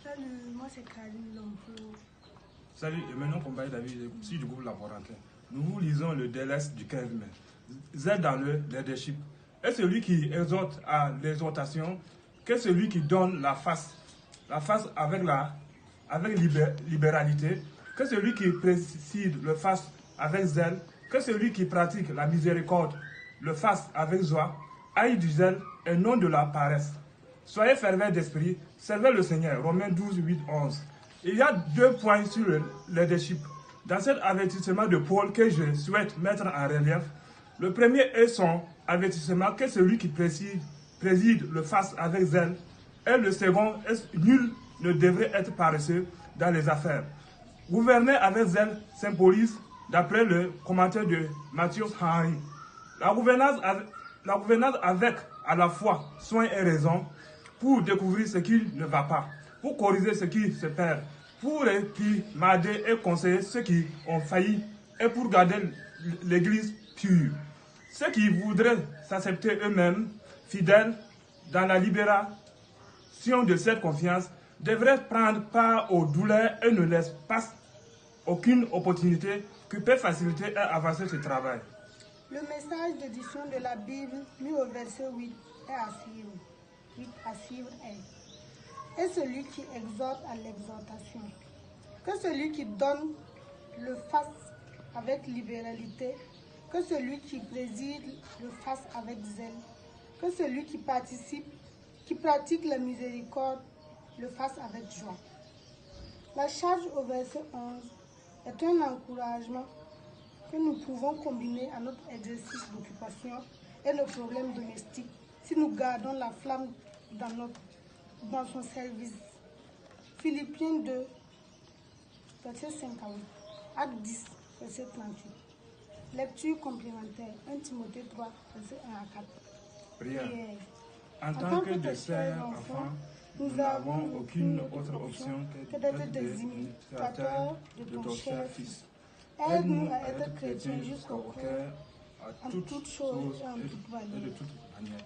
Salut, moi c'est Karine Lompo. Salut, et maintenant qu'on va David, je suis du groupe Laborantin. Nous vous lisons le DLS du 15 mai. Z dans le leadership. Est celui qui exhorte à l'exhortation, que celui qui donne la face avec libéralité, que celui qui préside le fasse avec zèle, que celui qui pratique la miséricorde le fasse avec joie, aille du zèle et non de la paresse. Soyez fervents d'esprit, servez le Seigneur. Romains 12, 8, 11. Il y a 2 points sur le leadership. Dans cet avertissement de Paul que je souhaite mettre en relief, le premier est son avertissement que celui qui préside le fasse avec zèle, et le second est nul ne devrait être paresseux dans les affaires. Gouverner avec zèle symbolise, d'après le commentaire de Matthew Henry, la gouvernance avec à la fois soin et raison, pour découvrir ce qui ne va pas, pour corriger ce qui se perd, pour réprimander et conseiller ceux qui ont failli et pour garder l'Église pure. Ceux qui voudraient s'accepter eux-mêmes fidèles dans la libération de cette confiance devraient prendre part aux douleurs et ne laissent pas aucune opportunité qui peut faciliter et avancer ce travail. Le message d'édition de la Bible mis au verset 8 est à suivre. 8 à suivre est. Et celui qui exhorte à l'exhortation. Que celui qui donne le fasse avec libéralité. Que celui qui préside le fasse avec zèle. Que celui qui pratique la miséricorde le fasse avec joie. La charge au verset 11 est un encouragement que nous pouvons combiner à notre exercice d'occupation et nos problèmes domestiques si nous gardons la flamme dans son service. Philippiens 2, verset 5 à 8. Acte 10, verset 38. Lecture complémentaire. 1 Timothée 3, verset 1 à 4. Prière. En tant que de chers enfants, nous n'avons aucune autre option que d'être des imitateurs de ton cher Fils. Aide-nous à être chrétiens jusqu'au cœur, à toutes choses et de toute manière.